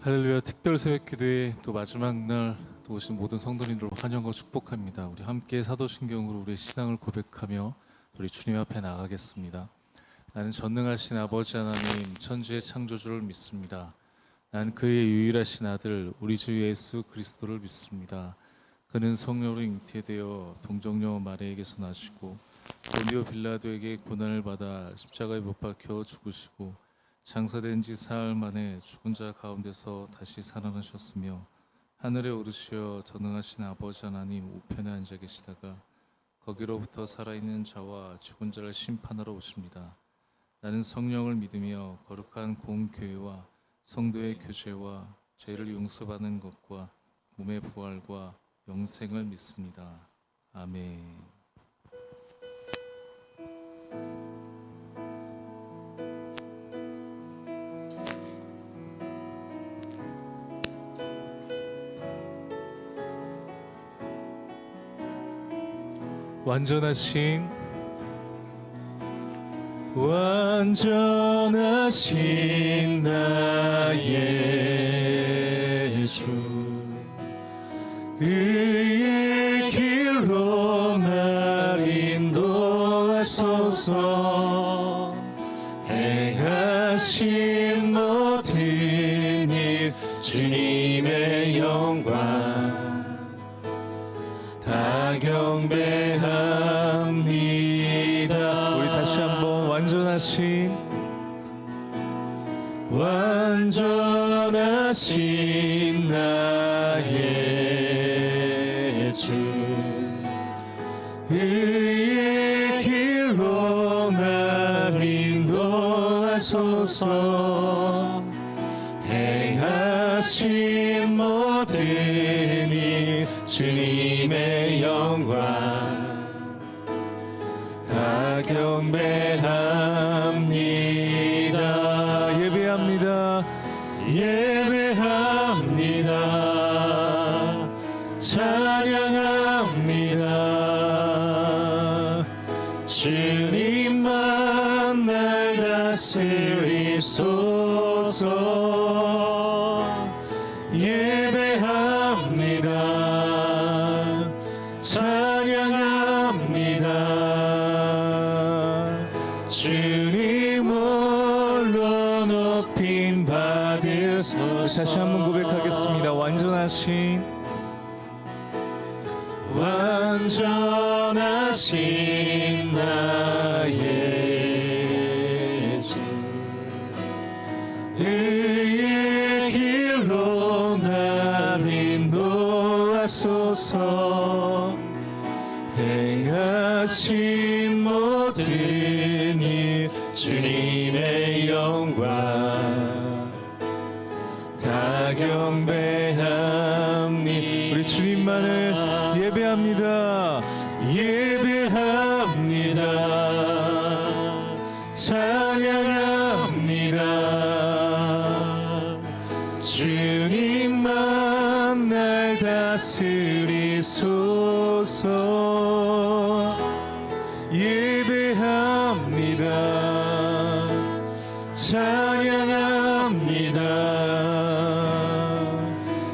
할렐루야. 특별 새벽 기도회 또 마지막 날 또 오신 모든 성도님들 환영과 축복합니다. 우리 함께 사도신경으로 우리의 신앙을 고백하며 우리 주님 앞에 나가겠습니다. 나는 전능하신 아버지 하나님 천지의 창조주를 믿습니다. 나는 그의 유일하신 아들 우리 주 예수 그리스도를 믿습니다. 그는 성령으로 잉태되어 동정녀 마리아에게서 나시고 본디오 빌라도에게 고난을 받아 십자가에 못 박혀 죽으시고 장사된 지 사흘 만에 죽은 자 가운데서 다시 살아나셨으며 하늘에 오르시어 전능하신 아버지 하나님 우편에 앉아 계시다가 거기로부터 살아있는 자와 죽은 자를 심판하러 오십니다. 나는 성령을 믿으며 거룩한 공교회와 성도의 교제와 죄를 용서받는 것과 몸의 부활과 영생을 믿습니다. 아멘. 완전하신 나의 주 의의 길로 날 인도하소서. 행하신 모든 일 주님의 영광 다 경배합니다. 우리 다시 한번 완전하신 나의 주 의의 길로 날 인도하소서. 행하신 모든 일 주님의 영광 다 경배합니다. 예배합니다. 찬양합니다. 주님만 날 다스리소서. 예배합니다. 찬양합니다. 주님 홀로 높임 받으소서. 다시 한번 고백하겠습니다. 완전하신 나의 주 의의 길로 날 인도하소서. 행하신 모든 일 주님의 영광 다 경배합니다. 우리 주님만을 예배합니다. 예배합니다. 찬양합니다. 주님만 날 다스리소서. 예배합니다. 찬양합니다.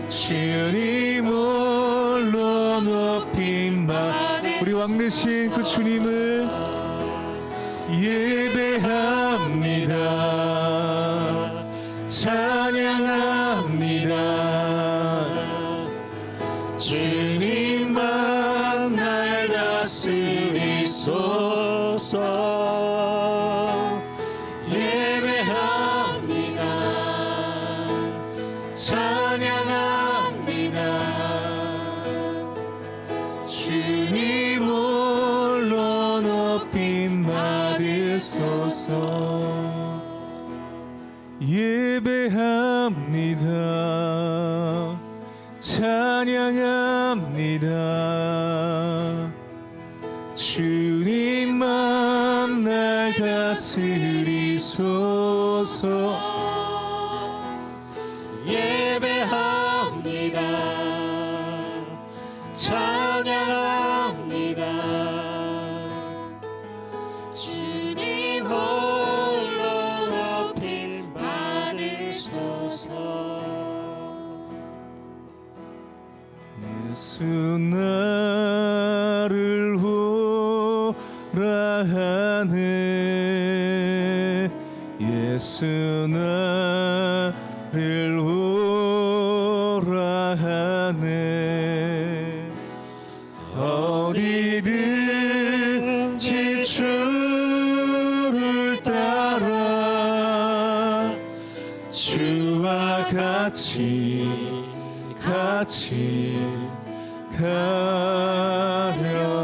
주님 홀로 높임 받으소서. 우리 왕되신 그 주님을 예배합니다. 찬양합니다. 주님만 날 다스리소서. 예배합니다. 찬양합니다. 주님 홀로 높임 받으소서. 예배합니다. 찬양합니다. 주님만 날 다스리소서. 예배합니다. 찬양합니다. 주님 홀로 높임 받으소서. 하네 예수 나를 오라 하네 어디든지 주를 따라 주와 같이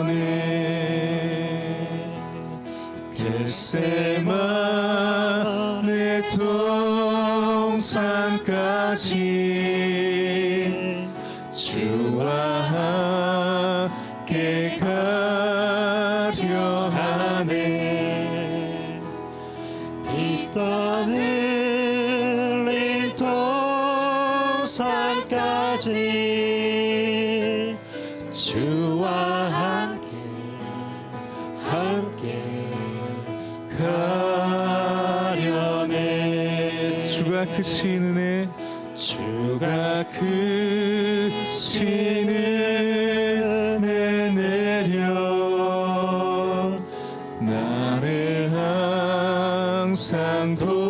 가려네 겟세마네 동산까지 주와 함께 가려 하네 땀 흘린 동산까지 주와 함께 가려네 주가 크신 은혜 주가 크신 은혜 내려 나를 항상 돌보시고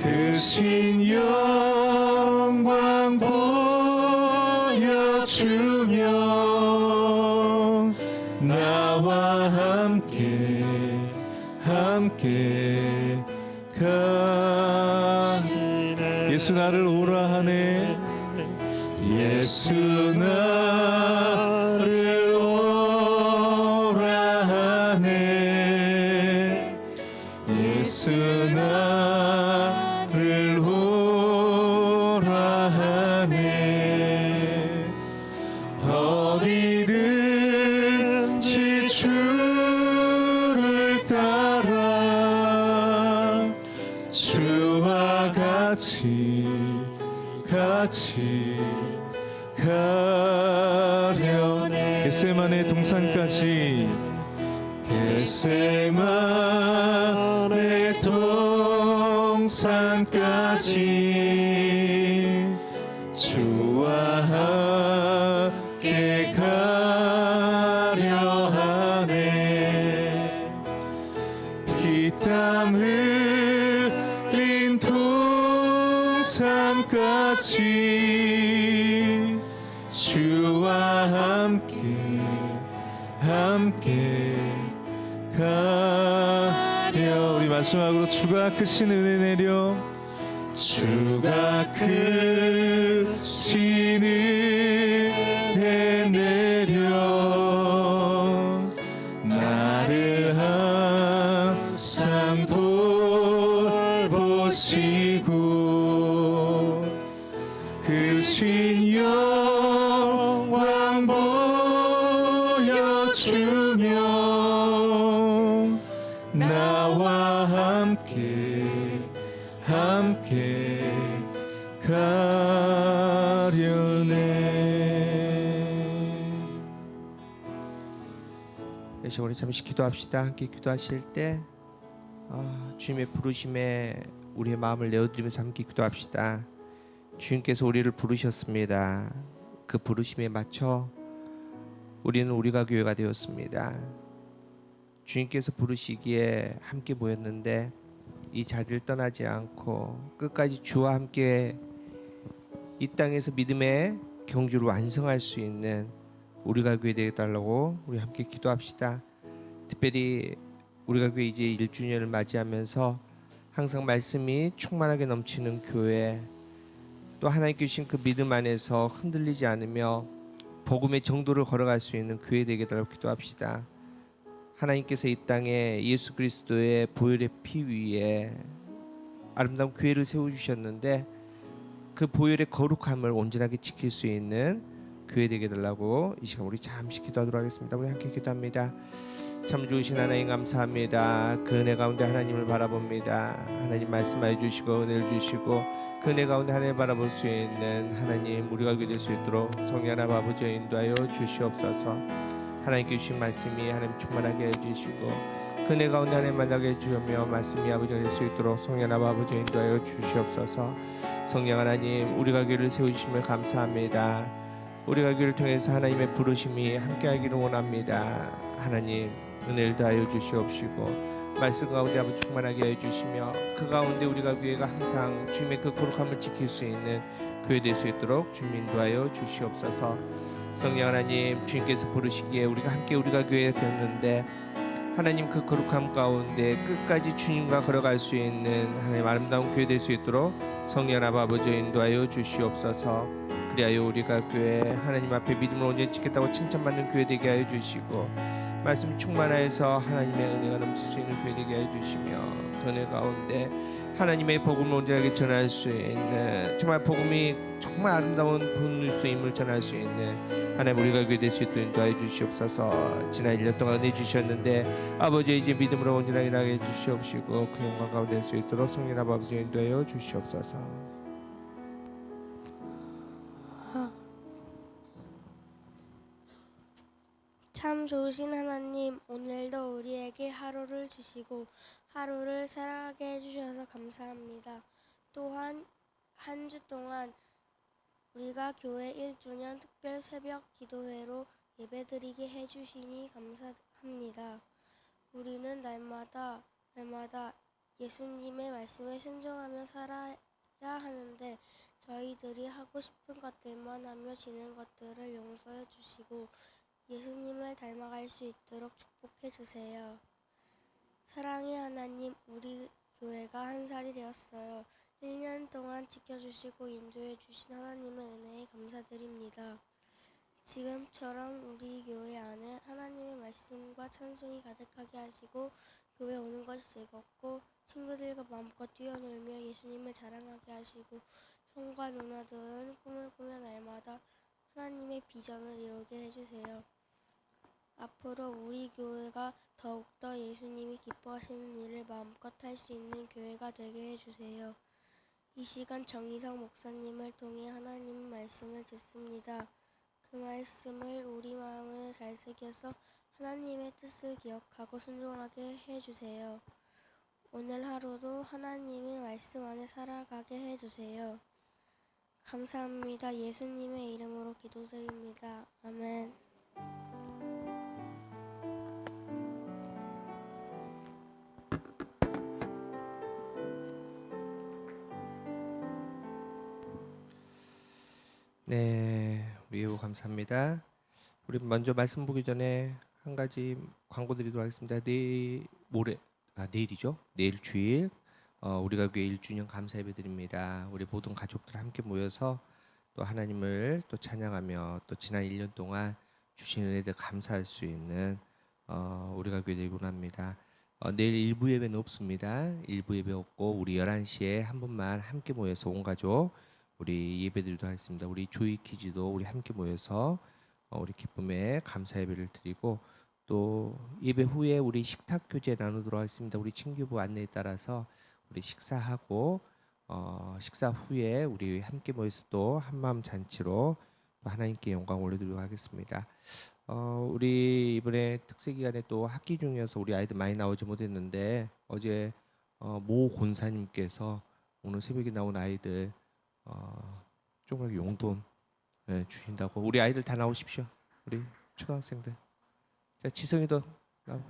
크신 영광 보여주며 나와 함께 가 예수 나를 오라 하네 예수 나를 오라 하네 예수 나를 오라 하네 어디든지 주를 따라 주와 같이 가려네 겟세마네 동산까지 겟세마네 동산까지 주와 함께 가려 하네 피땀 흘린 동산까지 주와 함께 가려 우리 마지막으로 주가 크신 은혜 내려 주가 크신 은혜 내려 나를 항상 돌보시고 크신 영광 보여주며 나와 함께 가려네 다시 우리 잠시 기도합시다. 함께 기도하실 때 주님의 부르심에 우리의 마음을 내어드리면서 함께 기도합시다. 주님께서 우리를 부르셨습니다. 그 부르심에 맞춰 우리는 우리가 교회가 되었습니다. 주님께서 부르시기에 함께 모였는데 이 자리를 떠나지 않고 끝까지 주와 함께 이 땅에서 믿음의 경주를 완성할 수 있는 우리가 교회 되게 달라고 우리 함께 기도합시다. 특별히 우리가 교회 이제 1주년을 맞이하면서 항상 말씀이 충만하게 넘치는 교회, 또 하나님께 주신 그 믿음 안에서 흔들리지 않으며 복음의 정도를 걸어갈 수 있는 교회 되게 달라고 기도합시다. 하나님께서 이 땅에 예수 그리스도의 보혈의 피 위에 아름다운 교회를 세워주셨는데 그 보혈의 거룩함을 온전하게 지킬 수 있는 교회 되게 달라고 이 시간 우리 잠시 기도하도록 하겠습니다. 우리 함께 기도합니다. 참 좋으신 하나님 감사합니다. 그 은혜 가운데 하나님을 바라봅니다. 하나님 말씀해 주시고 은혜를 주시고 그 은혜 가운데 하나님을 바라볼 수 있는 하나님 우리가 될 수 있도록 성령 하나님 아버지여 인도하여 주시옵소서. 하나님께 주신 말씀이 하나님 충만하게 해주시고 그 은혜 가운데 하나님 만나게 해주며 말씀이 아버지가 될 수 있도록 성령 하나님 아버지여 인도하여 주시옵소서. 성령 하나님 우리가 교회를 세우심을 감사합니다. 우리가 교회를 통해서 하나님의 부르심이 함께하기를 원합니다. 하나님 은혜를 더하여 주시옵시고 말씀 가운데 아버지 충만하게 하여 주시며 그 가운데 우리가 교회가 항상 주님의 그 거룩함을 지킬 수 있는 교회 될 수 있도록 주님 인도하여 주시옵소서. 성령 하나님 주님께서 부르시기에 우리가 함께 우리가 교회에 되었는데 하나님 그 거룩함 가운데 끝까지 주님과 걸어갈 수 있는 하나님 아름다운 교회 될 수 있도록 성령 아버지 인도하여 주시옵소서. 그리하여 우리가 교회 하나님 앞에 믿음으로 온전히 지켰다고 칭찬받는 교회 되게 하여 주시고 말씀 충만하여서 하나님의 은혜가 넘칠 수 있는 교회 되게 하여 주시며 그 은혜 가운데 하나님의 복음을 온전하게 전할 수 있는 정말 복음이 정말 아름다운 굿뉴스임을 전할 수 있는 하나님 우리가 교회 될 수 있도록 인도하여 주시옵소서. 지난 1년 동안 은혜 주셨는데 아버지 이제 믿음으로 온전하게 나게 주시옵시고 그 영광 가운데 될 수 있도록 성령 아버지 인도하여 주시옵소서. 참 좋으신 하나님, 오늘도 우리에게 하루를 주시고 하루를 살아가게 해주셔서 감사합니다. 또한 한 주 동안 우리가 교회 1주년 특별 새벽 기도회로 예배드리게 해주시니 감사합니다. 우리는 날마다 예수님의 말씀에 순종하며 살아야 하는데 저희들이 하고 싶은 것들만 하며 지는 것들을 용서해 주시고 예수님을 닮아갈 수 있도록 축복해 주세요. 사랑의 하나님, 우리 교회가 한 살이 되었어요. 1년 동안 지켜주시고 인도해 주신 하나님의 은혜에 감사드립니다. 지금처럼 우리 교회 안에 하나님의 말씀과 찬송이 가득하게 하시고 교회 오는 것이 즐겁고 친구들과 마음껏 뛰어놀며 예수님을 자랑하게 하시고 형과 누나들은 꿈을 꾸며 날마다 하나님의 비전을 이루게 해주세요. 앞으로 우리 교회가 더욱더 예수님이 기뻐하시는 일을 마음껏 할 수 있는 교회가 되게 해주세요. 이 시간 정희성 목사님을 통해 하나님의 말씀을 듣습니다. 그 말씀을 우리 마음에 잘 새겨서 하나님의 뜻을 기억하고 순종하게 해주세요. 오늘 하루도 하나님의 말씀 안에 살아가게 해주세요. 감사합니다. 예수님의 이름으로 기도드립니다. 아멘. 네, 우리 예우 감사합니다. 우리 먼저 말씀 보기 전에 한 가지 광고 드리도록 하겠습니다. 내일이죠. 내일 주일 우리가 교회 1주년 감사 예배 드립니다. 우리 모든 가족들 함께 모여서 또 하나님을 또 찬양하며 또 지난 1년 동안 주신 은혜들 감사할 수 있는 우리가 교회 되곤 합니다. 내일 일부 예배는 없습니다. 일부 예배 없고 우리 11시에 한 번만 함께 모여서 온 가족 우리 예배드리도록 하겠습니다. 우리 조이 키즈도 우리 함께 모여서 우리 기쁨의 감사 예배를 드리고 또 예배 후에 우리 식탁 교제 나누도록 하겠습니다. 우리 친교부 안내에 따라서 우리 식사하고 식사 후에 우리 함께 모여서 또 한마음 잔치로 또 하나님께 영광 올려드리도록 하겠습니다. 우리 이번에 특세 기간에 또 학기 중이어서 우리 아이들 많이 나오지 못했는데 어제 모 권사님께서 오늘 새벽에 나온 아이들 조금 용돈 주신다고 우리 아이들 다 나오십시오. 우리 초등학생들. 자, 지성이도 나오.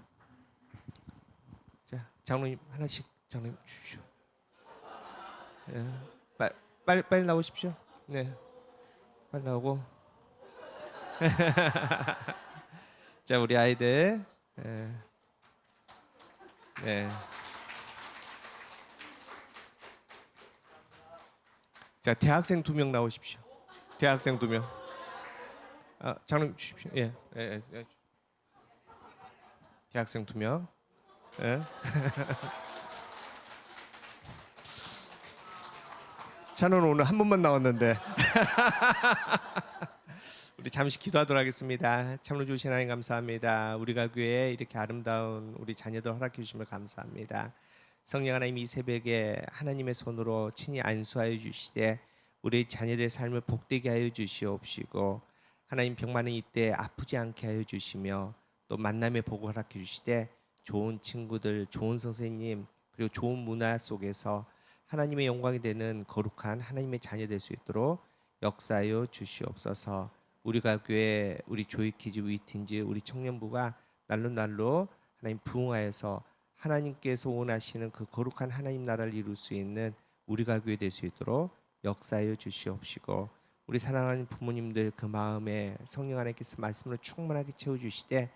자, 장로님 하나씩 장로님 주십시오. 빨리 나오십시오. 네, 빨리 나오고. 자, 우리 아이들. 네. 자, 대학생 2명 나오십시오. 대학생 2명. 장로님 주십시오. 예. 대학생 2명. 예. 찬원 오늘 한 번만 나왔는데. 우리 잠시 기도하도록 하겠습니다. 참으로 주신 하나님 감사합니다. 우리가 교회에 이렇게 아름다운 우리 자녀들 허락해 주시면 감사합니다. 성령 하나님 이 새벽에 하나님의 손으로 친히 안수하여 주시되 우리 자녀들의 삶을 복되게 하여 주시옵시고 하나님 병 많은 이때 아프지 않게 하여 주시며 또 만남의 복을 허락해 주시되 좋은 친구들, 좋은 선생님 그리고 좋은 문화 속에서 하나님의 영광이 되는 거룩한 하나님의 자녀 될 수 있도록 역사하여 주시옵소서. 우리가 교회 우리 조이키즈 위틴즈 우리 청년부가 날로 하나님 부흥하여서 하나님께서 원하시는 그 거룩한 하나님 나라를 이룰 수 있는 우리가 교회 될 수 있도록 역사하여 주시옵시고 우리 사랑하는 부모님들 그 마음에 성령 하나님께서 말씀으로 충만하게 채워주시되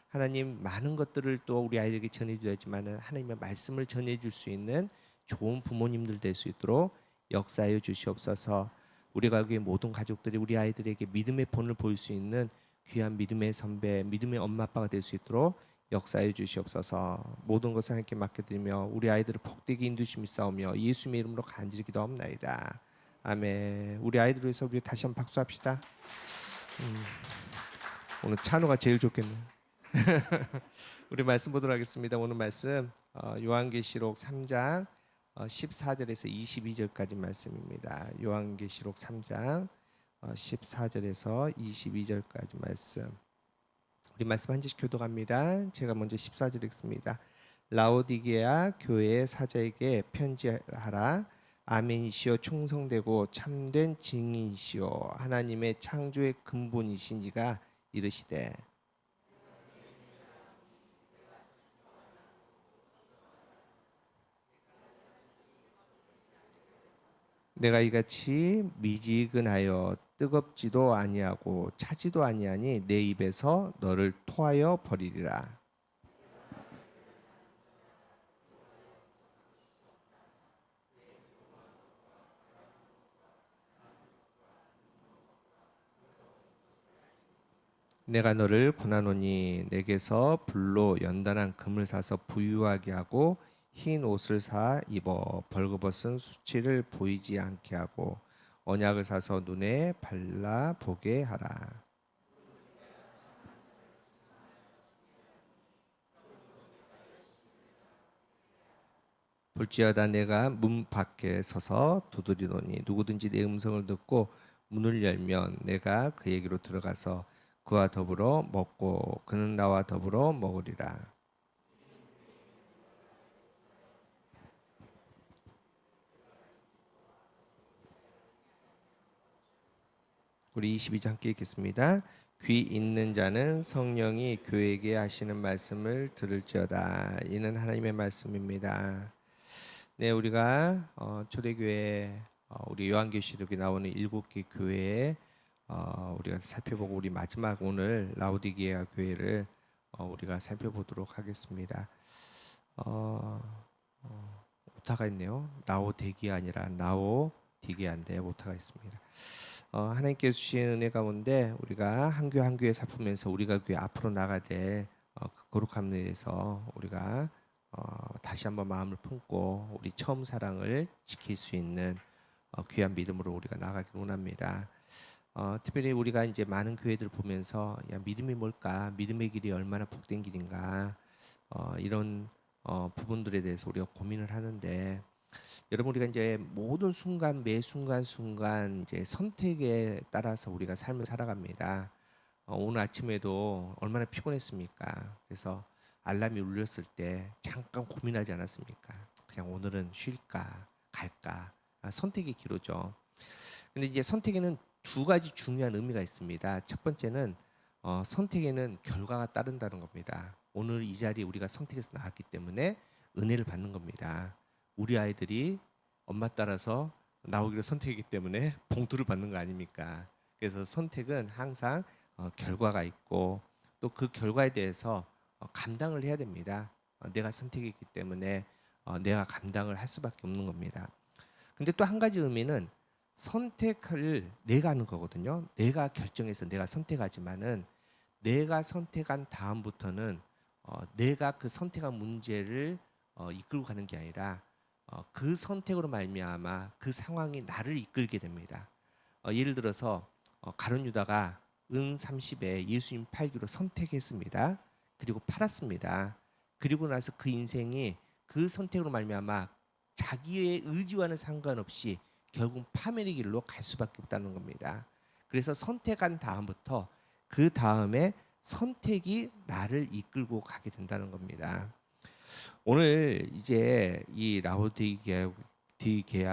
하나님 많은 것들을 또 우리 아이들에게 전해줘야지만은 하나님의 말씀을 전해줄 수 있는 좋은 부모님들 될 수 있도록 역사하여 주시옵소서. 우리 가족의 모든 가족들이 우리 아이들에게 믿음의 본을 보일 수 있는 귀한 믿음의 선배, 믿음의 엄마 아빠가 될 수 있도록 역사해 주시옵소서. 모든 것을 하나님께 맡겨드리며 우리 아이들을 복되게 인도심이 싸우며 예수님의 이름으로 간절히 기도합나이다. 아멘. 우리 아이들을 위해서 우리 다시 한번 박수합시다. 오늘 찬호가 제일 좋겠네. 우리 말씀 보도록 하겠습니다. 오늘 말씀 요한계시록 3장 14절에서 22절까지 말씀입니다. 요한계시록 3장 14절에서 22절까지 말씀. 우리 말씀 한 절씩 교독합니다. 제가 먼저 14절 읽습니다. 라오디게아 교회의 사자에게 편지하라. 아멘이시오 충성되고 참된 증인이시오 하나님의 창조의 근본이신 이가 이르시되 내가 이같이 미지근하여 뜨겁지도 아니하고 차지도 아니하니 내 입에서 너를 토하여 버리리라. 내가 너를 권하노니 내게서 불로 연단한 금을 사서 부유하게 하고 흰 옷을 사 입어 벌거벗은 수치를 보이지 않게 하고 언약을 사서 눈에 발라 보게 하라. 볼지어다 내가 문 밖에 서서 두드리노니 누구든지 내 음성을 듣고 문을 열면 내가 그에게로 들어가서 그와 더불어 먹고 그는 나와 더불어 먹으리라. 우리 22장 함께 읽겠습니다. 귀 있는 자는 성령이 교회에게 하시는 말씀을 들을지어다. 이는 하나님의 말씀입니다. 네, 우리가 초대교회 우리 요한계시록에 나오는 7개 교회에 우리가 살펴보고 우리 마지막 오늘 라오디게아 교회를 우리가 살펴보도록 하겠습니다. 오타가 있네요. 라오데기아 아니라 라오디게아인데 오타가 있습니다. 하나님께서 주신 은혜 가운데 우리가 한 교회 한 교회 살피면서 우리가 교회 앞으로 나가야 될 거룩함에 대해서 우리가 다시 한번 마음을 품고 우리 처음 사랑을 지킬 수 있는 귀한 믿음으로 우리가 나가길 원합니다. 특별히 우리가 이제 많은 교회들 보면서 야, 믿음이 뭘까? 믿음의 길이 얼마나 복된 길인가? 이런 부분들에 대해서 우리가 고민을 하는데 여러분 우리가 이제 모든 순간 매 순간 이제 선택에 따라서 우리가 삶을 살아갑니다. 오늘 아침에도 얼마나 피곤했습니까? 그래서 알람이 울렸을 때 잠깐 고민하지 않았습니까? 그냥 오늘은 쉴까 갈까? 선택의 기로죠. 근데 이제 선택에는 두 가지 중요한 의미가 있습니다. 첫 번째는 선택에는 결과가 따른다는 겁니다. 오늘 이 자리에 우리가 선택해서 나왔기 때문에 은혜를 받는 겁니다. 우리 아이들이 엄마 따라서 나오기를 선택했기 때문에 봉투를 받는 거 아닙니까? 그래서 선택은 항상 결과가 있고 또 그 결과에 대해서 감당을 해야 됩니다. 내가 선택했기 때문에 내가 감당을 할 수밖에 없는 겁니다. 근데 또 한 가지 의미는 선택을 내가 하는 거거든요. 내가 결정해서 내가 선택하지만은 내가 선택한 다음부터는 내가 그 선택한 문제를 이끌고 가는 게 아니라 그 선택으로 말미암아 그 상황이 나를 이끌게 됩니다. 예를 들어서 가룟 유다가 은 30에 예수님 팔기로 선택했습니다. 그리고 팔았습니다. 그리고 나서 그 인생이 그 선택으로 말미암아 자기의 의지와는 상관없이 결국 파멸의 길로 갈 수밖에 없다는 겁니다. 그래서 선택한 다음부터 그 다음에 선택이 나를 이끌고 가게 된다는 겁니다. 오늘 이제 이 라오디게아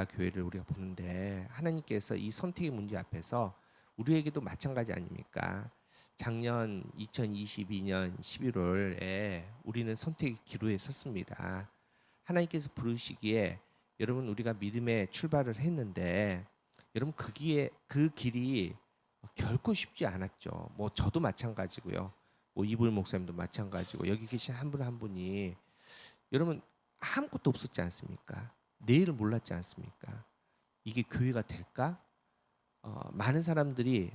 교회를 우리가 보는데 하나님께서 이 선택의 문제 앞에서 우리에게도 마찬가지 아닙니까? 작년 2022년 11월에 우리는 선택의 기로에 섰습니다. 하나님께서 부르시기에 여러분 우리가 믿음의 출발을 했는데 여러분 그 길이 결코 쉽지 않았죠. 뭐 저도 마찬가지고요. 뭐 이불 목사님도 마찬가지고 여기 계신 한 분 한 분이 여러분 아무것도 없었지 않습니까? 내일을 몰랐지 않습니까? 이게 교회가 될까? 많은 사람들이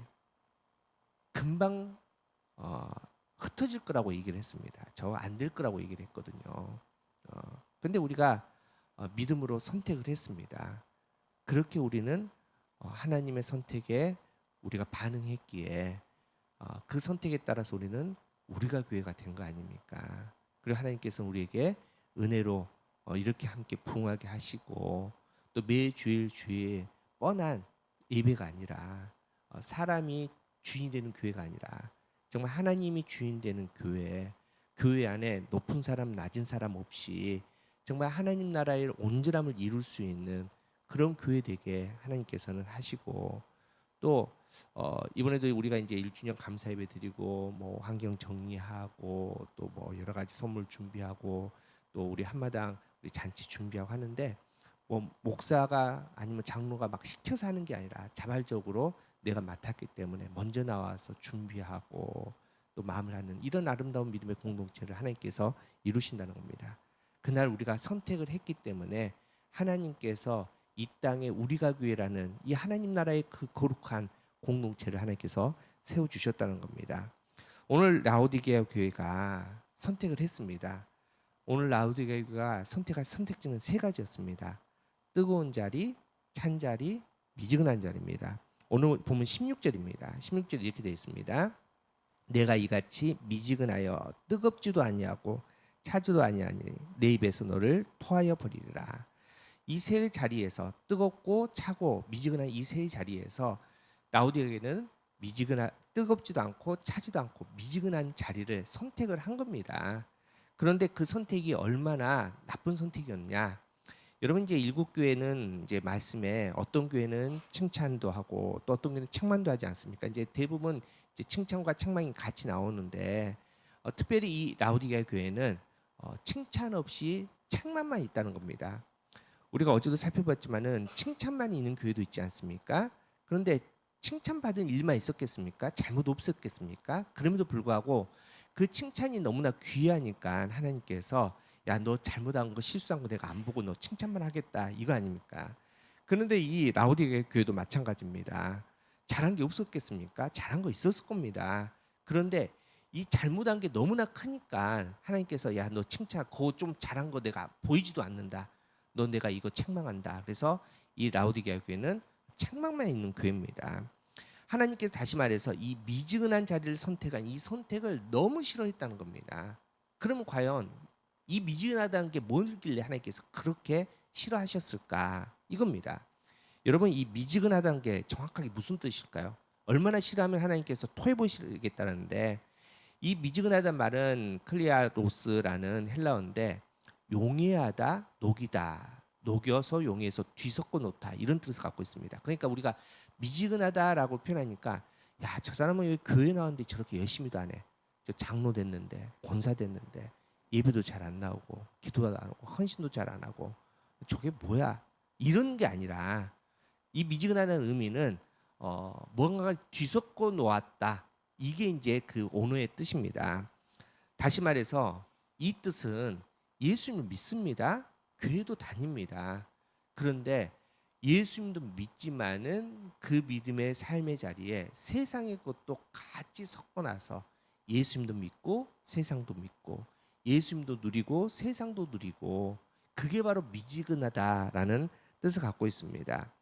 금방 흩어질 거라고 얘기를 했습니다. 저 안 될 거라고 얘기를 했거든요. 근데 우리가 믿음으로 선택을 했습니다. 그렇게 우리는 하나님의 선택에 우리가 반응했기에 그 선택에 따라서 우리는 우리가 교회가 된 거 아닙니까? 그리고 하나님께서 우리에게 은혜로 이렇게 함께 부흥하게 하시고 또 매주일 주일 뻔한 예배가 아니라 사람이 주인이 되는 교회가 아니라 정말 하나님이 주인 되는 교회 안에 높은 사람 낮은 사람 없이 정말 하나님 나라의 온전함을 이룰 수 있는 그런 교회 되게 하나님께서는 하시고 또 이번에도 우리가 이제 1주년 감사 예배 드리고 뭐 환경 정리하고 또 뭐 여러 가지 선물 준비하고 또 우리 한마당 우리 잔치 준비하고 하는데 뭐 목사가 아니면 장로가 막 시켜서 하는 게 아니라 자발적으로 내가 맡았기 때문에 먼저 나와서 준비하고 또 마음을 하는 이런 아름다운 믿음의 공동체를 하나님께서 이루신다는 겁니다. 그날 우리가 선택을 했기 때문에 하나님께서 이 땅에 우리가 교회라는 이 하나님 나라의 그 거룩한 공동체를 하나님께서 세워 주셨다는 겁니다. 오늘 라오디게아 교회가 선택을 했습니다. 오늘 라오디게아 교회가 선택할 선택지는 세 가지였습니다. 뜨거운 자리, 찬 자리, 미지근한 자리입니다. 오늘 보면 16절입니다. 16절 이렇게 되어 있습니다. 내가 이같이 미지근하여 뜨겁지도 아니하고 차지도 아니하니 내 입에서 너를 토하여 버리리라. 이 세 자리에서 뜨겁고 차고 미지근한 이 세 자리에서 라오디게아는 뜨겁지도 않고 차지도 않고 미지근한 자리를 선택을 한 겁니다. 그런데 그 선택이 얼마나 나쁜 선택이었냐? 여러분 이제 일곱 교회는 이제 말씀에 어떤 교회는 칭찬도 하고 또 어떤 교회는 책망도 하지 않습니까? 이제 대부분 이제 칭찬과 책망이 같이 나오는데 특별히 이 라오디게아 교회는 칭찬 없이 책망만 있다는 겁니다. 우리가 어제도 살펴봤지만은 칭찬만 있는 교회도 있지 않습니까? 그런데 칭찬받은 일만 있었겠습니까? 잘못 없었겠습니까? 그럼에도 불구하고 그 칭찬이 너무나 귀하니까 하나님께서 야, 너 잘못한 거 실수한 거 내가 안 보고 너 칭찬만 하겠다 이거 아닙니까? 그런데 이 라오디게아 교회도 마찬가지입니다. 잘한 게 없었겠습니까? 잘한 거 있었을 겁니다. 그런데 이 잘못한 게 너무나 크니까 하나님께서 야, 너 칭찬 그거 좀 잘한 거 내가 보이지도 않는다. 너 내가 이거 책망한다. 그래서 이 라오디게아 교회는 책망만 있는 교회입니다. 하나님께서 다시 말해서 이 미지근한 자리를 선택한 이 선택을 너무 싫어했다는 겁니다. 그러면 과연 이 미지근하다는 게 뭐길래 하나님께서 그렇게 싫어하셨을까? 이겁니다. 여러분 이 미지근하다는 게 정확하게 무슨 뜻일까요? 얼마나 싫어하면 하나님께서 토해보시겠다는데 이 미지근하다는 말은 클리아로스라는 헬라어인데 용해하다, 녹이다, 녹여서 용해서 뒤섞어 놓다 이런 뜻을 갖고 있습니다. 그러니까 우리가 미지근하다라고 표현하니까 야, 저 사람은 왜 교회 나왔는데 저렇게 열심히도 안 해. 저 장로 됐는데 권사 됐는데 예배도 잘 안 나오고 기도도 안 하고 헌신도 잘 안 하고 저게 뭐야? 이런 게 아니라 이 미지근하다는 의미는 뭔가를 뒤섞어 놓았다. 이게 이제 그 언어의 뜻입니다. 다시 말해서 이 뜻은 예수님을 믿습니다. 교회도 다닙니다. 그런데 예수님도 믿지만은 그 믿음의 삶의 자리에 세상의 것도 같이 섞어놔서 예수님도 믿고 세상도 믿고 예수님도 누리고 세상도 누리고 그게 바로 미지근하다라는 뜻을 갖고 있습니다.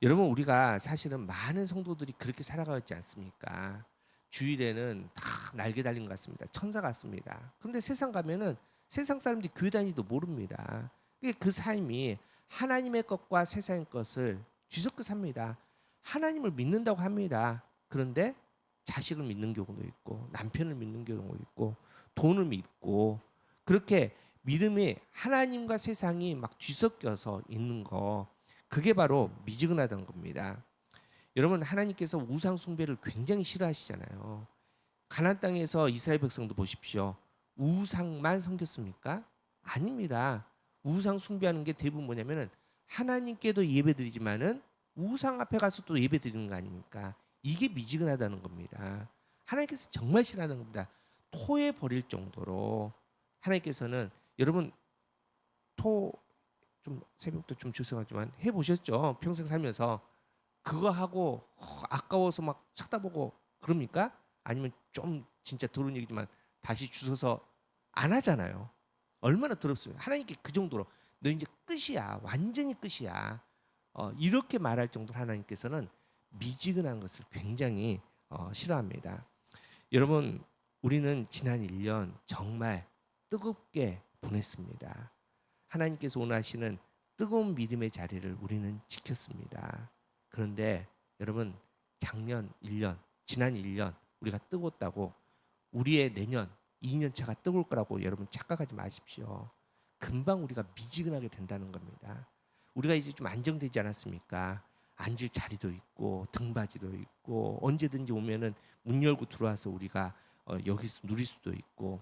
여러분 우리가 사실은 많은 성도들이 그렇게 살아가고 있지 않습니까? 주일에는 다 날개 달린 것 같습니다. 천사 같습니다. 그런데 세상 가면은 세상 사람들이 교회 다니도 모릅니다. 그 삶이 하나님의 것과 세상의 것을 뒤섞어 삽니다. 하나님을 믿는다고 합니다. 그런데 자식을 믿는 경우도 있고 남편을 믿는 경우도 있고 돈을 믿고 그렇게 믿음이 하나님과 세상이 막 뒤섞여서 있는 거 그게 바로 미지근하다는 겁니다. 여러분 하나님께서 우상 숭배를 굉장히 싫어하시잖아요. 가나안 땅에서 이스라엘 백성도 보십시오. 우상만 섬겼습니까? 아닙니다. 우상 숭배하는 게 대부분 뭐냐면은 하나님께도 예배드리지만은 우상 앞에 가서 또 예배드리는 거 아닙니까? 이게 미지근하다는 겁니다. 하나님께서 정말 싫어하는 겁니다. 토해 버릴 정도로 하나님께서는 여러분 토 좀 새벽도 좀 죄송하지만 해 보셨죠? 평생 살면서 그거 하고 아까워서 막 쳐다보고 그럽니까? 아니면 좀 진짜 더러운 얘기지만 다시 주워서 안 하잖아요. 얼마나 더럽습니까? 하나님께 그 정도로 너 이제 끝이야, 완전히 끝이야. 이렇게 말할 정도로 하나님께서는 미지근한 것을 굉장히 싫어합니다. 여러분, 우리는 지난 1년 정말 뜨겁게 보냈습니다. 하나님께서 원하시는 뜨거운 믿음의 자리를 우리는 지켰습니다. 그런데 여러분, 작년 1년, 지난 1년 우리가 뜨겁다고 우리의 내년 2년 차가 뜨거울 거라고 여러분 착각하지 마십시오. 금방 우리가 미지근하게 된다는 겁니다. 우리가 이제 좀 안정되지 않았습니까? 앉을 자리도 있고 등받이도 있고 언제든지 오면은 문 열고 들어와서 우리가 여기서 누릴 수도 있고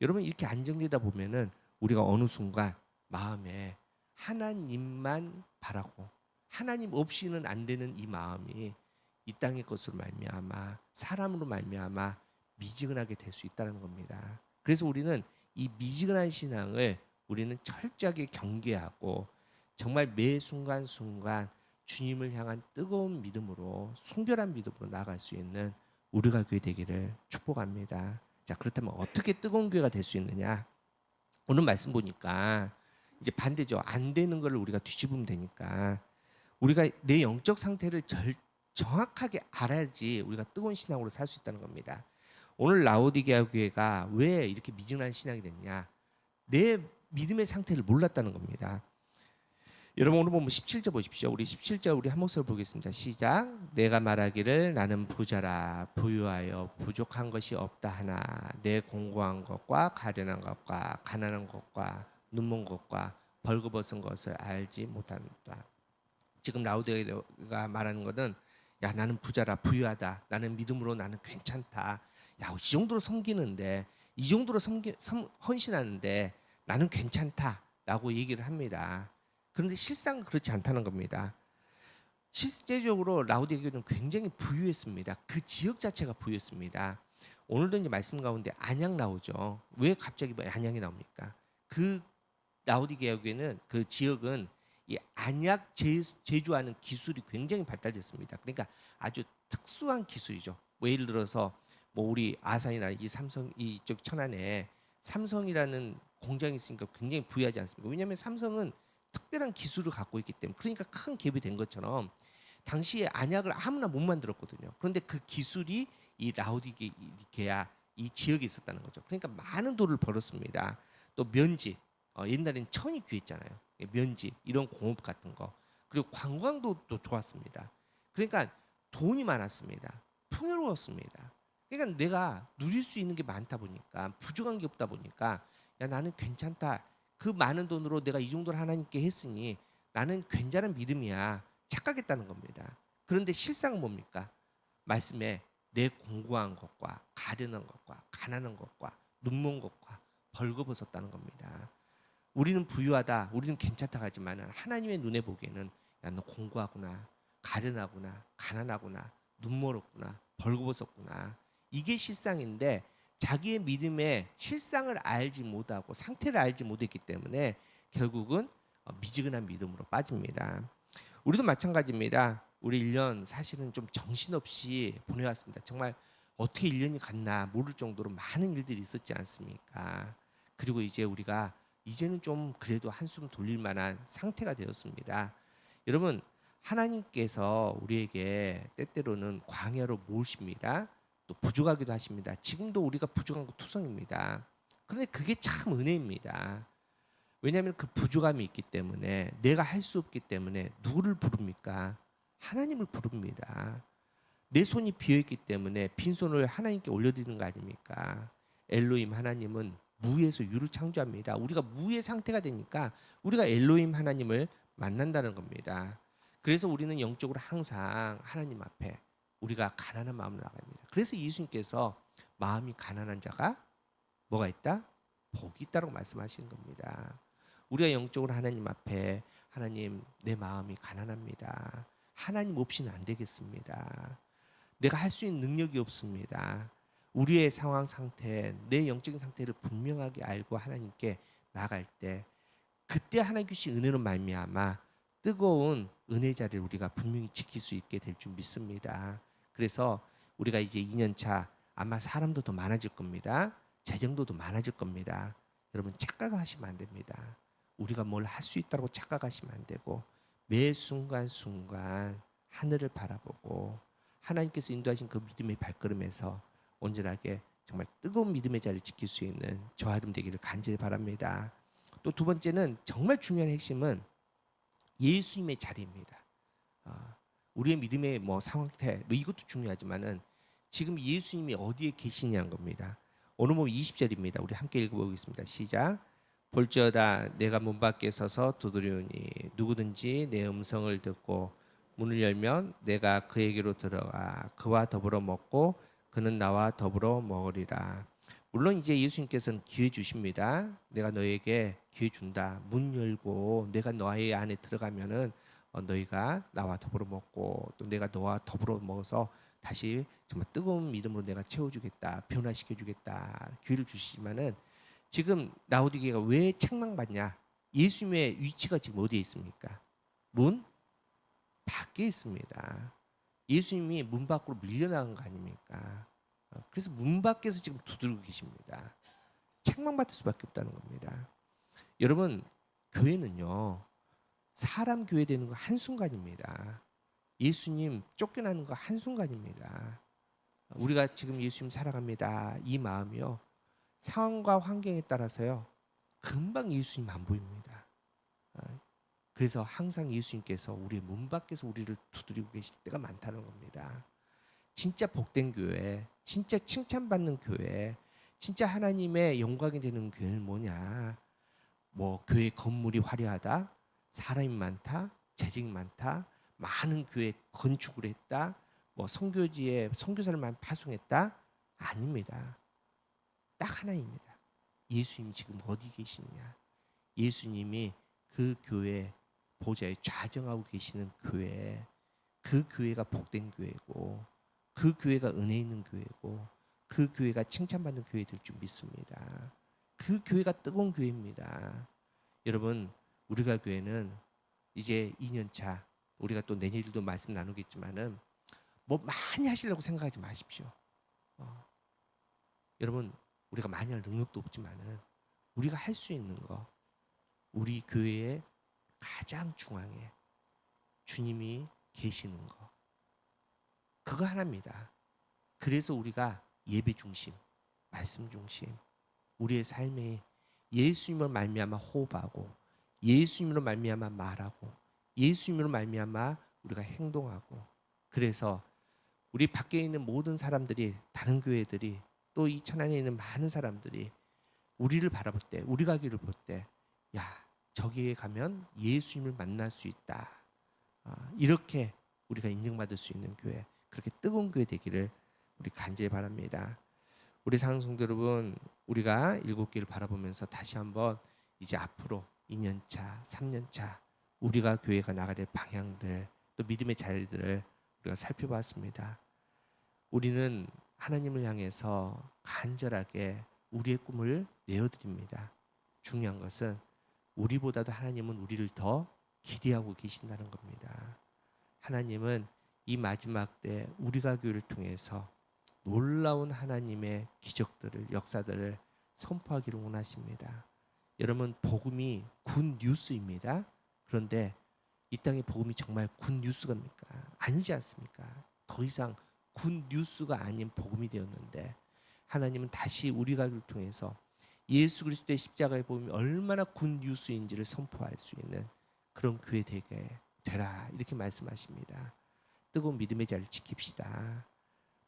여러분 이렇게 안정되다 보면은 우리가 어느 순간 마음에 하나님만 바라고 하나님 없이는 안 되는 이 마음이 이 땅의 것으로 말미암아 사람으로 말미암아 미지근하게 될 수 있다는 겁니다. 그래서 우리는 이 미지근한 신앙을 우리는 철저하게 경계하고 정말 매 순간순간 주님을 향한 뜨거운 믿음으로 순결한 믿음으로 나아갈 수 있는 우리가 교회 되기를 축복합니다. 자, 그렇다면 어떻게 뜨거운 교회가 될 수 있느냐? 오늘 말씀 보니까 이제 반대죠. 안 되는 걸 우리가 뒤집으면 되니까 우리가 내 영적 상태를 정확하게 알아야지 우리가 뜨거운 신앙으로 살 수 있다는 겁니다. 오늘 라오디게아 교회가 왜 이렇게 미진한 신앙이 됐냐? 내 믿음의 상태를 몰랐다는 겁니다. 여러분 오늘 보면 17절 보십시오. 우리 17절 우리 한 목소리 보겠습니다. 시작. 내가 말하기를 나는 부자라 부유하여 부족한 것이 없다 하나 내 공고한 것과 가련한 것과 가난한 것과 눈먼 것과 벌거벗은 것을 알지 못한다. 지금 라오디게아가 말하는 것은 야 나는 부자라 부유하다. 나는 믿음으로 나는 괜찮다. 야 이 정도로 섬기는데 이 정도로 헌신하는데 나는 괜찮다라고 얘기를 합니다. 그런데 실상은 그렇지 않다는 겁니다. 실제적으로 라오디게아는 굉장히 부유했습니다. 그 지역 자체가 부유했습니다. 오늘도 이제 말씀 가운데 안양 나오죠. 왜 갑자기 안양이 나옵니까? 그 라오디게아 교회는 그 지역은 이 안약 제조하는 기술이 굉장히 발달됐습니다. 그러니까 아주 특수한 기술이죠. 뭐 예를 들어서 뭐 우리 아산이나 이 삼성 이쪽 천안에 삼성이라는 공장이 있으니까 굉장히 부유하지 않습니까? 왜냐하면 삼성은 특별한 기술을 갖고 있기 때문에 그러니까 큰 갭이 된 것처럼 당시에 안약을 아무나 못 만들었거든요. 그런데 그 기술이 이 라오디게아 이 지역에 있었다는 거죠. 그러니까 많은 돈을 벌었습니다. 또 면직 옛날에는 천이 귀했잖아요. 면직 이런 공업 같은 거 그리고 관광도 또 좋았습니다. 그러니까 돈이 많았습니다. 풍요로웠습니다. 그러니까 내가 누릴 수 있는 게 많다 보니까 부족한 게 없다 보니까 야 나는 괜찮다. 그 많은 돈으로 내가 이 정도를 하나님께 했으니 나는 괜찮은 믿음이야. 착각했다는 겁니다. 그런데 실상은 뭡니까? 말씀에 내 공고한 것과 가련한 것과 가난한 것과 눈먼 것과 벌거벗었다는 겁니다. 우리는 부유하다, 우리는 괜찮다 하지만 하나님의 눈에 보기에는 야, 너 공고하구나, 가련하구나, 가난하구나, 눈멀었구나, 벌거벗었구나. 이게 실상인데 자기의 믿음의 실상을 알지 못하고 상태를 알지 못했기 때문에 결국은 미지근한 믿음으로 빠집니다. 우리도 마찬가지입니다. 우리 1년 사실은 좀 정신없이 보내왔습니다. 정말 어떻게 1년이 갔나 모를 정도로 많은 일들이 있었지 않습니까? 그리고 이제 우리가 이제는 좀 그래도 한숨 돌릴 만한 상태가 되었습니다. 여러분 하나님께서 우리에게 때때로는 광야로 모으십니다. 또 부족하기도 하십니다. 지금도 우리가 부족한 거 투성입니다. 그런데 그게 참 은혜입니다. 왜냐하면 그 부족함이 있기 때문에 내가 할 수 없기 때문에 누구를 부릅니까? 하나님을 부릅니다. 내 손이 비어있기 때문에 빈손을 하나님께 올려드리는 거 아닙니까? 엘로힘 하나님은 무에서 유를 창조합니다. 우리가 무의 상태가 되니까 우리가 엘로힘 하나님을 만난다는 겁니다. 그래서 우리는 영적으로 항상 하나님 앞에 우리가 가난한 마음으로 나갑니다. 그래서 예수님께서 마음이 가난한 자가 뭐가 있다? 복이 있다고 말씀하시는 겁니다. 우리가 영적으로 하나님 앞에 하나님 내 마음이 가난합니다. 하나님 없이는 안 되겠습니다. 내가 할 수 있는 능력이 없습니다. 우리의 상황 상태, 내 영적인 상태를 분명하게 알고 하나님께 나갈 때 그때 하나님께서 은혜로 말미암아 뜨거운 은혜 자리를 우리가 분명히 지킬 수 있게 될 줄 믿습니다. 그래서 우리가 이제 2년차 아마 사람도 더 많아질 겁니다. 재정도 더 많아질 겁니다. 여러분 착각하시면 안 됩니다. 우리가 뭘 할 수 있다고 착각하시면 안 되고 매 순간순간 하늘을 바라보고 하나님께서 인도하신 그 믿음의 발걸음에서 온전하게 정말 뜨거운 믿음의 자리를 지킬 수 있는 저와 여러분 되기를 간절히 바랍니다. 또 두 번째는 정말 중요한 핵심은 예수님의 자리입니다. 우리의 믿음의 뭐 상태 뭐 이것도 중요하지만은 지금 예수님이 어디에 계시냐는 겁니다. 오늘 보면 20절입니다. 우리 함께 읽어보겠습니다. 시작. 볼지어다 내가 문 밖에 서서 두드리오니 누구든지 내 음성을 듣고 문을 열면 내가 그에게로 들어가 그와 더불어 먹고 그는 나와 더불어 먹으리라. 물론 이제 예수님께서는 기회 주십니다. 내가 너에게 기회 준다. 문 열고 내가 너의 안에 들어가면은 너희가 나와 더불어 먹고 또 내가 너와 더불어 먹어서 다시 정말 뜨거운 믿음으로 내가 채워주겠다. 변화시켜주겠다. 기회를 주시지만은 지금 라오디게가 왜 책망받냐? 예수님의 위치가 지금 어디에 있습니까? 문 밖에 있습니다. 예수님이 문 밖으로 밀려나간 거 아닙니까? 그래서 문 밖에서 지금 두드리고 계십니다. 책망받을 수밖에 없다는 겁니다. 여러분 교회는요 사람 교회 되는 거 한순간입니다. 예수님 쫓겨나는 거 한순간입니다. 우리가 지금 예수님 사랑합니다 이 마음이요 상황과 환경에 따라서요 금방 예수님 안 보입니다. 그래서 항상 예수님께서 우리의 문 밖에서 우리를 두드리고 계실 때가 많다는 겁니다. 진짜 복된 교회, 진짜 칭찬받는 교회, 진짜 하나님의 영광이 되는 교회는 뭐냐? 뭐 교회 건물이 화려하다, 사람이 많다, 재정이 많다, 많은 교회 건축을 했다, 뭐 선교지에 선교사를 파송했다? 아닙니다. 딱 하나입니다. 예수님 지금 어디 계시느냐? 예수님이 그 교회 보좌에 좌정하고 계시는 교회, 그 교회가 복된 교회고 그 교회가 은혜 있는 교회고 그 교회가 칭찬받는 교회 될 줄 믿습니다. 그 교회가 뜨거운 교회입니다. 여러분 우리가 교회는 이제 2년차 우리가 또 내년에도 말씀 나누겠지만은 뭐 많이 하시려고 생각하지 마십시오. 여러분 우리가 많이 할 능력도 없지만은 우리가 할 수 있는 거 우리 교회의 가장 중앙에 주님이 계시는 거 그거 하나입니다. 그래서 우리가 예배 중심, 말씀 중심, 우리의 삶에 예수님으로 말미암아 호흡하고 예수님으로 말미암아 말하고 예수님으로 말미암아 우리가 행동하고 그래서 우리 밖에 있는 모든 사람들이 다른 교회들이 또 이 천안에 있는 많은 사람들이 우리를 바라볼 때 우리가 길을 볼 때 야 저기에 가면 예수님을 만날 수 있다. 이렇게 우리가 인정받을 수 있는 교회 그렇게 뜨거운 교회 되기를 우리 간절히 바랍니다. 우리 사랑하는 성도 여러분 우리가 7개를 바라보면서 다시 한번 이제 앞으로 2년차 3년차 우리가 교회가 나가야 될 방향들 또 믿음의 자리들을 우리가 살펴봤습니다. 우리는 하나님을 향해서 간절하게 우리의 꿈을 내어드립니다. 중요한 것은 우리보다도 하나님은 우리를 더 기대하고 계신다는 겁니다. 하나님은 이 마지막 때 우리가 교회를 통해서 놀라운 하나님의 기적들을 역사들을 선포하기를 원하십니다. 여러분 복음이 굿 뉴스입니다. 그런데 이 땅의 복음이 정말 굿 뉴스입니까? 아니지 않습니까? 더 이상 굿 뉴스가 아닌 복음이 되었는데 하나님은 다시 우리가 교회를 통해서 예수 그리스도의 십자가의 복음이 얼마나 굿 뉴스인지를 선포할 수 있는 그런 교회 되게 되라 이렇게 말씀하십니다. 뜨거운 믿음의 자리를 지킵시다.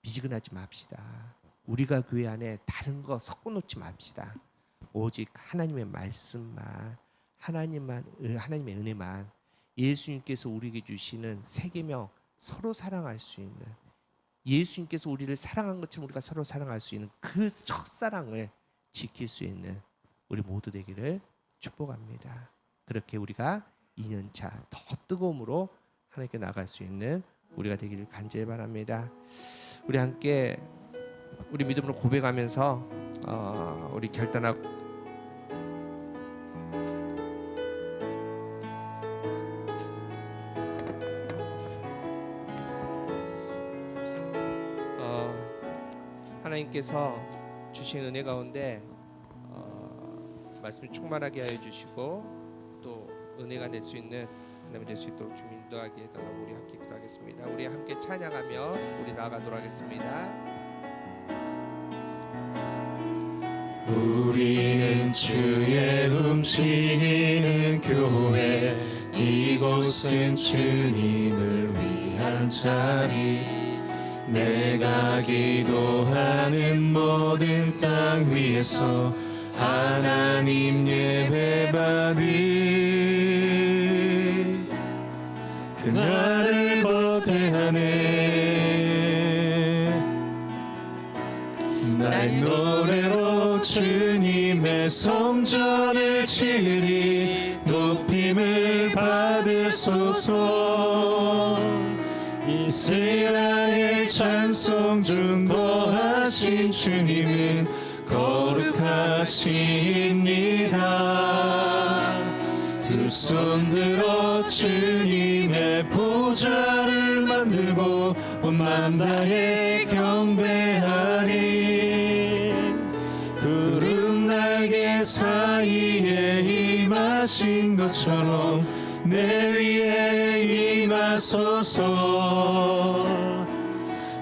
미지근하지 맙시다. 우리가 교회 안에 다른 거 섞어 놓지 맙시다. 오직 하나님의 말씀만 하나님의 은혜만 예수님께서 우리에게 주시는 세 계명, 서로 사랑할 수 있는, 예수님께서 우리를 사랑한 것처럼 우리가 서로 사랑할 수 있는 그 첫사랑을 지킬 수 있는 우리 모두 되기를 축복합니다. 그렇게 우리가 2년차 더 뜨거움으로 하나님께 나갈 수 있는 우리가 되기를 간절히 바랍니다. 우리 함께 우리 믿음으로 고백하면서 우리 결단하고 하나님께서 주신 은혜 가운데 말씀을 충만하게 하여 주시고 또 은혜가 될 수 있는 하나님이 될 수 있도록 좀 인도하게 해달라고 우리 함께 기도하겠습니다. 우리 함께 찬양하며 우리 나아가도록 하겠습니다. 우리는 주의 움직이는 교회, 이곳은 주님을 위한 자리. 내가 기도하는 모든 땅 위에서 하나님 예배받을 그날을 거대하네. 나의 노래로 주님의 성전을 치리. 높임을 받으소서. 이스라엘 찬송 중 거하신 주님은 거룩하십니다. 두 손 들어 주님의 보좌를 만들고 온 만다에 경배하리. 구름 날개 사이에 임하신 것처럼 내 위에 임하소서.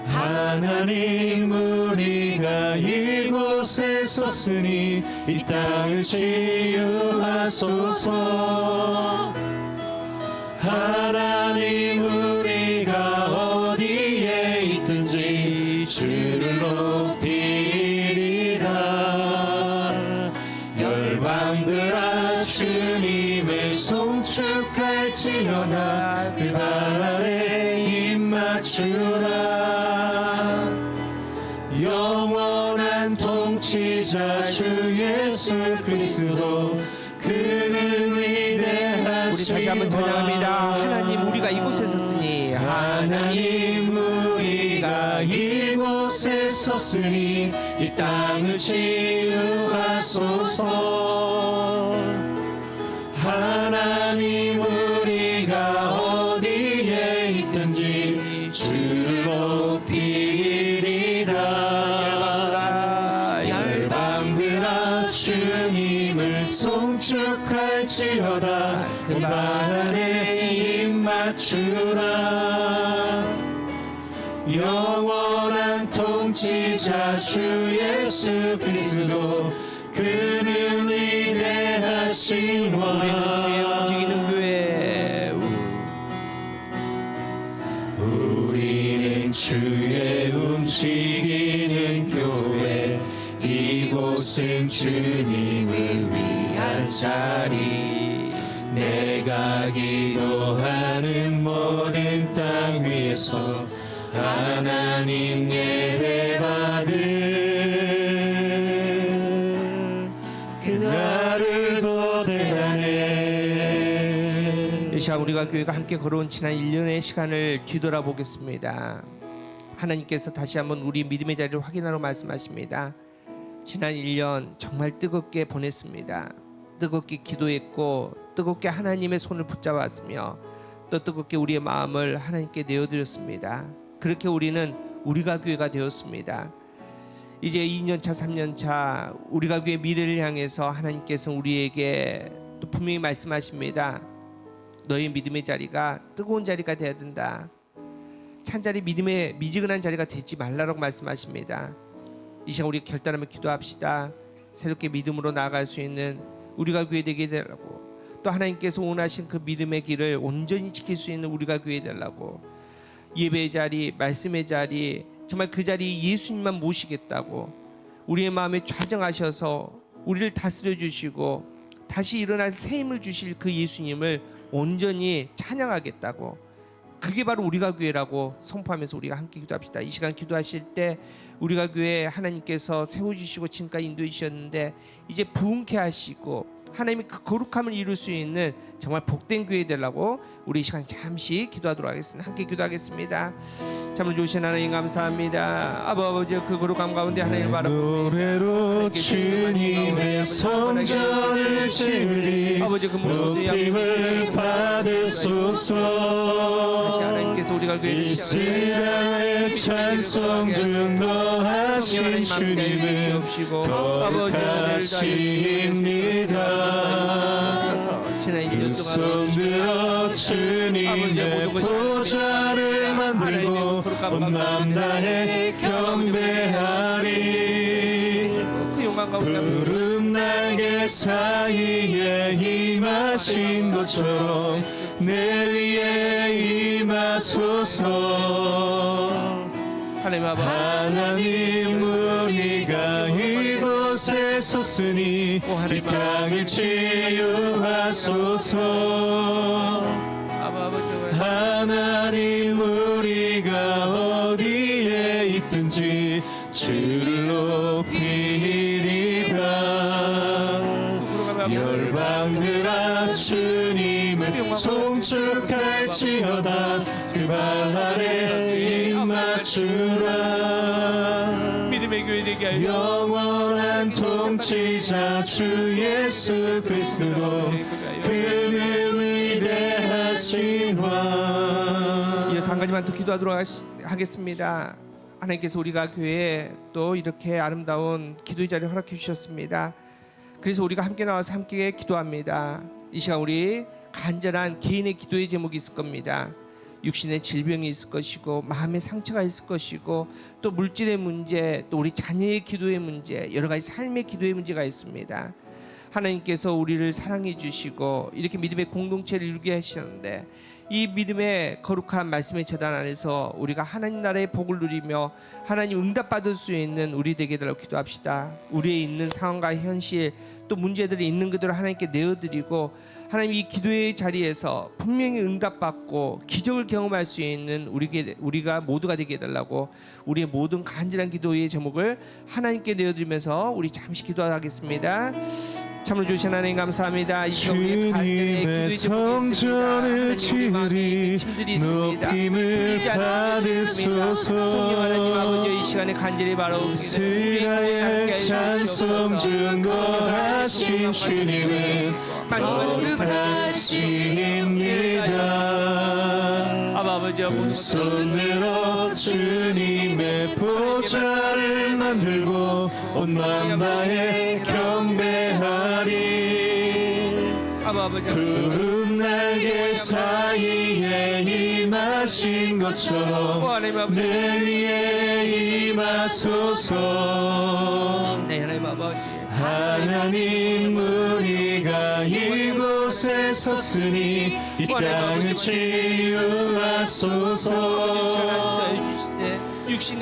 하나님 우리가 이곳에 섰으니 이 땅을 치유하소서. 하나님 우리가 어디에 있든지 주를 높이리라. 열방들아 주님을 송축할지어다. 그 발 아래 입 맞추라. 영원한 통치자 주 예수 그리스도, 그는 위대하시고. 우리 다시 한번 찬양합니다. 하나님 우리가 이곳에 섰으니, 하나님 우리가 이곳에 섰으니 이 땅을 치유하소서. 하나님 우리가 어디에 있든지 주를 높이리라. 열방들아 주님을 송축할지어다. 그 발에 입 맞추라. 영원한 통치자 주 예수 그리스도, 그는 위대하신 왕. 우리는 주의 움직이는 교회, 우리는 주의 움직이는 교회, 이곳은 주님을 위한 자리. 내가 기도하는 모든 땅 위에서 하나님 예배받을 그날을 거대하네. 이 시간 우리가 교회가 함께 걸어온 지난 1년의 시간을 뒤돌아보겠습니다. 하나님께서 다시 한번 우리 믿음의 자리를 확인하러 말씀하십니다. 지난 1년 정말 뜨겁게 보냈습니다. 뜨겁게 기도했고 뜨겁게 하나님의 손을 붙잡았으며 또 뜨겁게 우리의 마음을 하나님께 내어드렸습니다. 그렇게 우리는 우리가 교회가 되었습니다. 이제 2년차 3년차 우리가 교회 미래를 향해서 하나님께서 우리에게 또 분명히 말씀하십니다. 너의 믿음의 자리가 뜨거운 자리가 되어야 된다. 찬 자리, 믿음의 미지근한 자리가 되지 말라고 말씀하십니다. 이 시간 우리 결단하며 기도합시다. 새롭게 믿음으로 나아갈 수 있는 우리가 교회 되게 되라고, 또 하나님께서 원하신 그 믿음의 길을 온전히 지킬 수 있는 우리가 교회 되라고, 예배의 자리, 말씀의 자리, 정말 그 자리 예수님만 모시겠다고 우리의 마음에 좌정하셔서 우리를 다스려 주시고 다시 일어날 새 힘을 주실 그 예수님을 온전히 찬양하겠다고, 그게 바로 우리가 교회라고 선포하면서 우리가 함께 기도합시다. 이 시간 기도하실 때 우리가 교회 하나님께서 세워주시고 지금까지 인도해 주셨는데 이제 부흥케 하시고 하나님이 그 거룩함을 이룰 수 있는 정말 복된 교회 되려고 우리 이 시간 잠시 기도하도록 하겠습니다. 함께 기도하겠습니다. 참으로 좋으신 하나님 감사합니다. 아버지 그 거룩함 가운데 하나님을 바라보며 노래로 주님의 성전을 지으리 아버지 그 높임을 받으소서. 다시 하나님께서 우리가 교회를 이스라엘 찬송 증거하신 주님은 거룩하십니다. 두 손 들어 주님의 보좌를 만들고 온 맘 다해 경배하리. 구름 날개 사이에 임하신 것처럼 내 위에 임하소서. 하나님 우리가 이곳에 섰으니 이 땅을 치유하소서. 하나님 우리가 어디에 있든지 주를 높이리다. 열방들아 주님을 송축할지어다. 그 발 아래 입 맞추라. 믿음의 교회 되게 하여 영원한 통치자 주 예수 그리스도 그는 위대하신 왕. 이어서 한 가지만 더 기도하도록 하겠습니다. 하나님께서 우리가 교회에 또 이렇게 아름다운 기도의 자리를 허락해 주셨습니다. 그래서 우리가 함께 나와서 함께 기도합니다. 이 시간 우리 간절한 개인의 기도의 제목이 있을 겁니다. 육신의 질병이 있을 것이고 마음의 상처가 있을 것이고 또 물질의 문제, 또 우리 자녀의 기도의 문제, 여러 가지 삶의 기도의 문제가 있습니다. 하나님께서 우리를 사랑해 주시고 이렇게 믿음의 공동체를 이루게 하시는데 이 믿음의 거룩한 말씀의 재단 안에서 우리가 하나님 나라의 복을 누리며 하나님 응답받을 수 있는 우리 되게 달라고 기도합시다. 우리의 있는 상황과 현실 또 문제들이 있는 그대로 하나님께 내어드리고 하나님 이 기도의 자리에서 분명히 응답받고 기적을 경험할 수 있는 우리가 모두가 되게 해달라고 우리의 모든 간절한 기도의 제목을 하나님께 내어드리면서 우리 잠시 기도하겠습니다. 참으로 주신 하나님 감사합니다. 이 시간 우리의 간절의 기도의 제목이 있습니다. 하나님 우리 마음에 짐들이 있습니다. 높임을 받으소서. 성령 하나님 아버지 이 시간에 간절히 바라옵니다. 이스라엘 찬송 증거하신 주님은 거룩하십니다. 아버지 두 손으로 주님의 보좌를 만들고 온 맘 다해 경배하리. 구름 날개 사이에 임하신 것처럼 내 위에 임하소서. 네 하나님 아버지 하나님 우리가 이곳에 섰으니 이 땅을 치유하소서.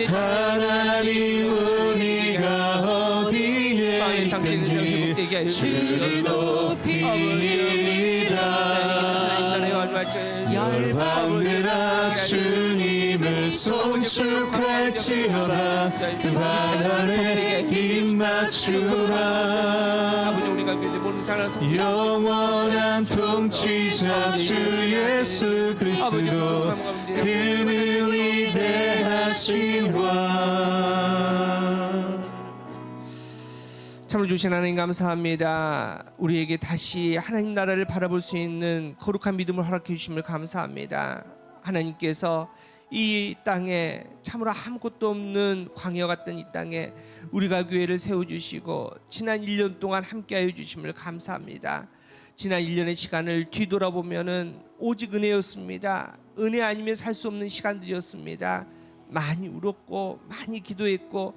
하나님 우리가 어디에 있든지 주를 높이리다. 열방들아 주님을 송축할지어다. 그 발 아래 입 맞추라. 영원한 통치자 주 예수 그리스도 그는 위대하신 왕. 참으로 주신 하나님 감사합니다. 우리에게 다시 하나님 나라를 바라볼 수 있는 거룩한 믿음을 허락해 주심을 감사합니다. 하나님께서 이 땅에 참으로 아무것도 없는 광야 같던 이 땅에 우리가 교회를 세워주시고 지난 1년 동안 함께하여 주심을 감사합니다. 지난 1년의 시간을 뒤돌아보면은 오직 은혜였습니다. 은혜 아니면 살 수 없는 시간들이었습니다. 많이 울었고 많이 기도했고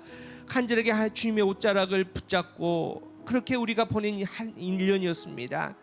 간절하게 주님의 옷자락을 붙잡고 그렇게 우리가 보낸 한 1년이었습니다.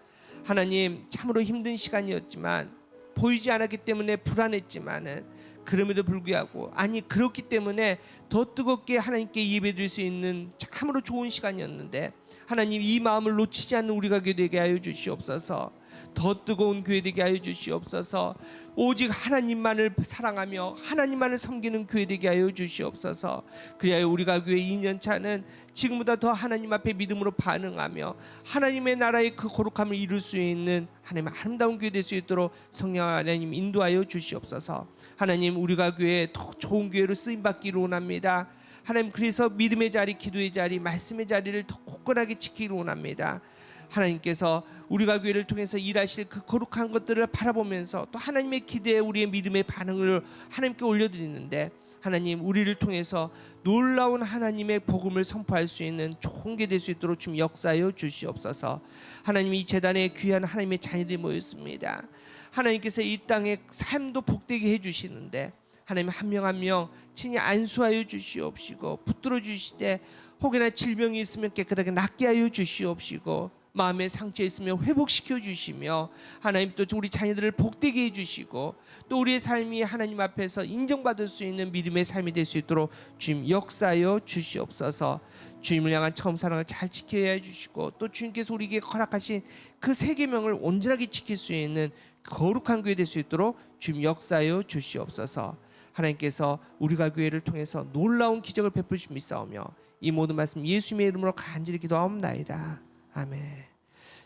하나님 참으로 힘든 시간이었지만 보이지 않았기 때문에 불안했지만은 그럼에도 불구하고 그렇기 때문에 더 뜨겁게 하나님께 예배드릴 수 있는 참으로 좋은 시간이었는데 하나님 이 마음을 놓치지 않는 우리가 되게 하여 주시옵소서. 더 뜨거운 교회 되게 하여 주시옵소서. 오직 하나님만을 사랑하며 하나님만을 섬기는 교회 되게 하여 주시옵소서. 그리하여 우리가 교회 2년차는 지금보다 더 하나님 앞에 믿음으로 반응하며 하나님의 나라의 그 거룩함을 이룰 수 있는 하나님의 아름다운 교회 될 수 있도록 성령 하나님 인도하여 주시옵소서. 하나님, 우리가 교회에 더 좋은 교회로 쓰임받기를 원합니다. 하나님, 그래서 믿음의 자리, 기도의 자리, 말씀의 자리를 더 굳건하게 지키기를 원합니다. 하나님께서 우리가 교회를 통해서 일하실 그 거룩한 것들을 바라보면서 또 하나님의 기대에 우리의 믿음의 반응을 하나님께 올려드리는데, 하나님, 우리를 통해서 놀라운 하나님의 복음을 선포할 수 있는 좋은 게 될 수 있도록 좀 역사하여 주시옵소서. 하나님, 이 재단에 귀한 하나님의 자녀들이 모였습니다. 하나님께서 이 땅의 삶도 복되게 해주시는데 하나님, 한 명 한 명 친히 안수하여 주시옵시고, 붙들어 주시되 혹여나 질병이 있으면 깨끗하게 낫게 하여 주시옵시고, 마음에 상처 있으면 회복시켜 주시며, 하나님 또 우리 자녀들을 복되게 해주시고, 또 우리의 삶이 하나님 앞에서 인정받을 수 있는 믿음의 삶이 될 수 있도록 주님 역사하여 주시옵소서. 주님을 향한 처음 사랑을 잘 지켜야 해주시고, 또 주님께서 우리에게 허락하신 그 세 계명을 온전하게 지킬 수 있는 거룩한 교회 될 수 있도록 주님 역사하여 주시옵소서. 하나님께서 우리가 교회를 통해서 놀라운 기적을 베푸시 믿사오며 이 모든 말씀 예수님의 이름으로 간절히 기도하옵나이다. 아멘.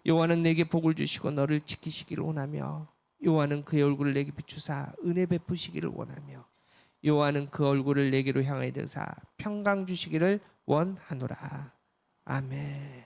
여호와는 내게 복을 주시고 너를 지키시기를 원하며, 여호와는 그의 얼굴을 내게 비추사 은혜 베푸시기를 원하며, 여호와는 그 얼굴을 내게로 향하여 드사 평강 주시기를 원하노라. 아멘.